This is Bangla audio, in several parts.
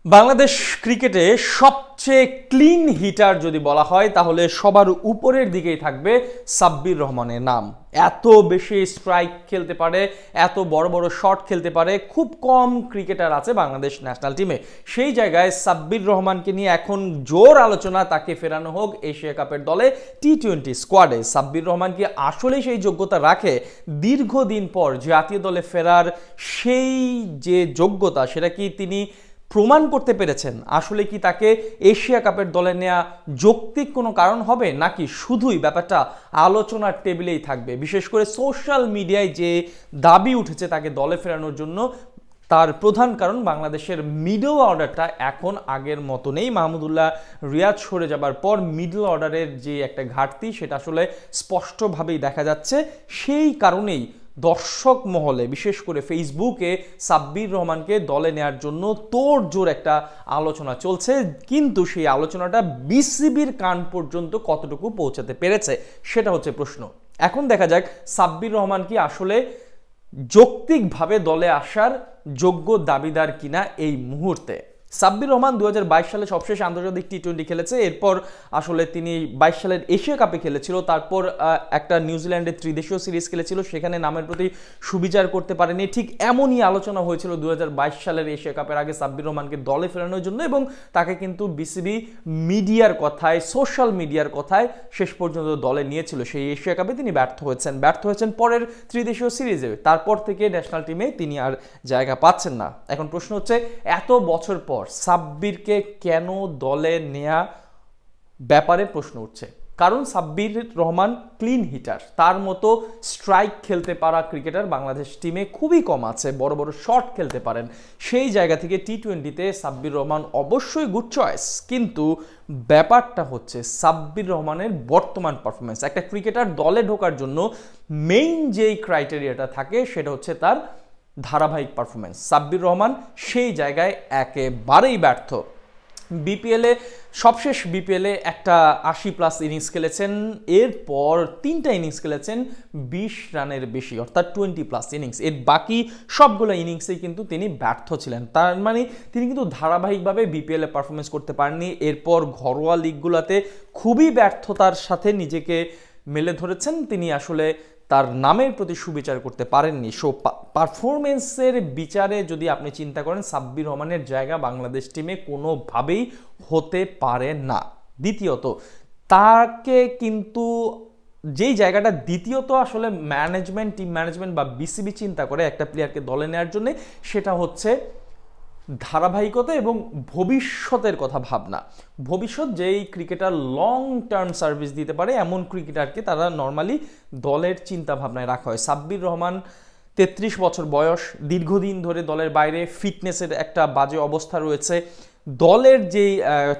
বাংলাদেশ ক্রিকেটে সবচেয়ে ক্লিন হিটার যদি বলা হয় তাহলে সবার উপরের দিকেই থাকবে সাব্বির রহমানের নাম। এত বেশি স্ট্রাইক খেলতে পারে, এত বড় বড় শট খেলতে পারে, খুব কম ক্রিকেটার আছে বাংলাদেশ ন্যাশনাল টিমে। সেই জায়গায় সাব্বির রহমানকে নিয়ে এখন জোর আলোচনা, তাকে ফেরানো হোক এশিয়া কাপের দলে, টি-20 স্কোয়াডে। সাব্বির রহমান কি আসলেই সেই যোগ্যতা রাখে দীর্ঘদিন পর জাতীয় দলে ফেরার? সেই যে যোগ্যতা সেটা কি তিনি প্রমাণ করতে পেরেছেন? আসলে কি তাকে এশিয়া কাপের দলে নেওয়া যৌক্তিক কোনো কারণ হবে, নাকি শুধুই ব্যাপারটা আলোচনার টেবিলেই থাকবে? বিশেষ করে সোশ্যাল মিডিয়ায় যে দাবি উঠেছে তাকে দলে ফেরানোর জন্য, তার প্রধান কারণ বাংলাদেশের মিডল অর্ডারটা এখন আগের মতো নেই। মাহমুদুল্লাহ রিয়াদ সরে যাবার পর মিডল অর্ডারের যে একটা ঘাটতি সেটা আসলে স্পষ্টভাবেই দেখা যাচ্ছে। সেই কারণেই দর্শক মহলে, বিশেষ করে ফেসবুকে, সাব্বির রহমানকে দলে নেওয়ার জন্য তোড়জোড় একটা আলোচনা চলছে। কিন্তু সেই আলোচনাটা বিসিবির কান পর্যন্ত কতটুকু পৌঁছাতে পেরেছে সেটা হচ্ছে প্রশ্ন। এখন দেখা যাক সাব্বির রহমান কি আসলে যৌক্তিকভাবে দলে আসার যোগ্য দাবিদার কিনা এই মুহূর্তে। সাব্বির রহমান 2022 সালে সবশেষ আন্তর্জাতিক টি-20 খেলেছে। এরপর আসলে তিনি 22 সালের এশিয়া কাপে খেলেছিল, তারপর একটা নিউজিল্যান্ডের ত্রিদেশীয় সিরিজ খেলেছিল, সেখানে নামের প্রতি সুবিচার করতে পারেনি। ঠিক এমনই আলোচনা হয়েছিল 2022 সালের এশিয়া কাপের আগে সাব্বির রহমানকে দলে ফেরানোর জন্য, এবং তাকে কিন্তু বিসিবি মিডিয়ার কথায়, সোশ্যাল মিডিয়ার কথায় শেষ পর্যন্ত দলে নিয়েছিল। সেই এশিয়া কাপে তিনি ব্যর্থ হয়েছেন পরের ত্রিদেশীয় সিরিজে। তারপর থেকে ন্যাশনাল টিমে তিনি আর জায়গা পাচ্ছেন না। এখন প্রশ্ন হচ্ছে, এত বছর পর সাব্বিরকে কেন দলে নেয়া ব্যাপারে প্রশ্ন উঠছে। কারণ সাব্বির রহমান ক্লিন হিটার, তার মতো স্ট্রাইক খেলতে পারা ক্রিকেটার বাংলাদেশ টিমে খুবই কম আছে। বড় বড় শট খেলতে পারেন। সেই জায়গা থেকে টি-20তে সাব্বির রহমান অবশ্যই গুড চয়েস। কিন্তু ব্যাপারটা হচ্ছে সাব্বির রহমানের বর্তমান পারফরমেন্স। একটা ক্রিকেটার দলে ঢোকার জন্য মেইন যেই ক্রাইটেরিয়াটা থাকে সেটা হচ্ছে তার ধারাবাহিক পারফরমেন্স। সাব্বির রহমান সেই জায়গায় একেবারেই ব্যর্থ। বিপিএলে, সবশেষ বিপিএলে একটা 80+ ইনিংস খেলেছেন, এরপর 3টা ইনিংস খেলেছেন 20 রানের বেশি, অর্থাৎ 20+ ইনিংস। এর বাকি সবগুলো ইনিংসেই কিন্তু তিনি ব্যর্থ ছিলেন। তার মানে তিনি কিন্তু ধারাবাহিকভাবে বিপিএলে পারফরমেন্স করতে পারেননি। এরপর ঘরোয়া লিগগুলোতে খুবই ব্যর্থতার সাথে নিজেকে মেলে ধরেছেন। তিনি আসলে তার নামের প্রতি সুবিচার করতে পারেননি। সো পারফরমেন্সের বিচারে যদি আপনি চিন্তা করেন, সাব্বির রহমানের জায়গা বাংলাদেশ টিমে কোনোভাবেই হতে পারে না। দ্বিতীয়ত, তাকে কিন্তু যেই জায়গাটা দ্বিতীয়ত আসলে ম্যানেজমেন্ট, টিম ম্যানেজমেন্ট বা বিসিবি চিন্তা করে একটা প্লেয়ারকে দলে নেওয়ার জন্য, সেটা হচ্ছে ধারাবাহিকতা এবং ভবিষ্যতের কথা ভাবনা। ভবিষ্যৎ যেই ক্রিকেটার লং টার্ম সার্ভিস দিতে পারে এমন ক্রিকেটারকে তারা নর্মালি দলের চিন্তা ভাবনায় রাখা হয়। সাব্বির রহমান 33 বছর বয়স, দীর্ঘদিন ধরে দলের বাইরে, ফিটনেসের একটা বাজে অবস্থা রয়েছে। দলের যেই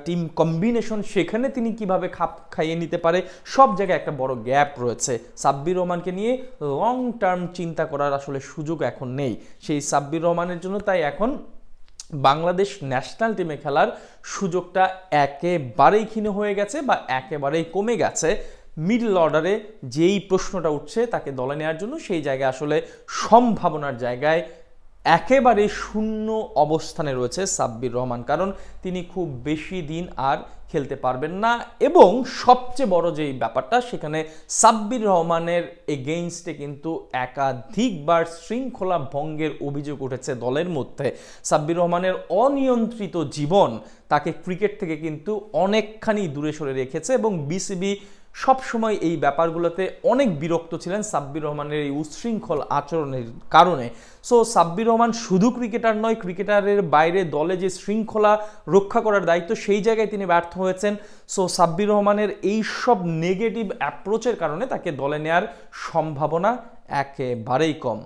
টিম কম্বিনেশন সেখানে তিনি কিভাবে খাপ খাইয়ে নিতে পারে, সব জায়গায় একটা বড় গ্যাপ রয়েছে। সাব্বির রহমানকে নিয়ে লং টার্ম চিন্তা করার আসলে সুযোগ এখন নেই সেই সাব্বির রহমানের জন্য। তাই এখন বাংলাদেশ ন্যাশনাল টিমে খেলার সুযোগটা একেবারেই ক্ষীণ হয়ে গেছে বা একেবারেই কমে গেছে। মিডল অর্ডারে যেই প্রশ্নটা উঠছে তাকে দলে নেওয়ার জন্য, সেই জায়গায় আসলে সম্ভাবনার জায়গায় একেবারে শূন্য অবস্থানে রয়েছে সাব্বির রহমান। কারণ তিনি খুব বেশি দিন আর খেলতে পারবেন না। এবং সবচেয়ে বড় যেই ব্যাপারটা, সেখানে সাব্বির রহমানের এগেইনস্টে কিন্তু একাধিকবার শৃঙ্খলা ভঙ্গের অভিযোগ উঠেছে দলের মধ্যে। সাব্বির রহমানের অনিয়ন্ত্রিত জীবন তাকে ক্রিকেট থেকে কিন্তু অনেকখানি দূরে সরে রেখেছে, এবং বিসিবি সবসময় এই ব্যাপারগুলোতে অনেক বিরক্ত ছিলেন সাব্বির রহমানের এই উচ্ছৃঙ্খল আচরণের কারণে। সো সাব্বির রহমান শুধু ক্রিকেটার নয়, ক্রিকেটারের বাইরে দলে যে শৃঙ্খলা রক্ষা করার দায়িত্ব, সেই জায়গায় তিনি ব্যর্থ হয়েছেন। সো সাব্বির রহমানের এই সব নেগেটিভ অ্যাপ্রোচের কারণে তাকে দলে নেওয়ার সম্ভাবনা একেবারেই কম।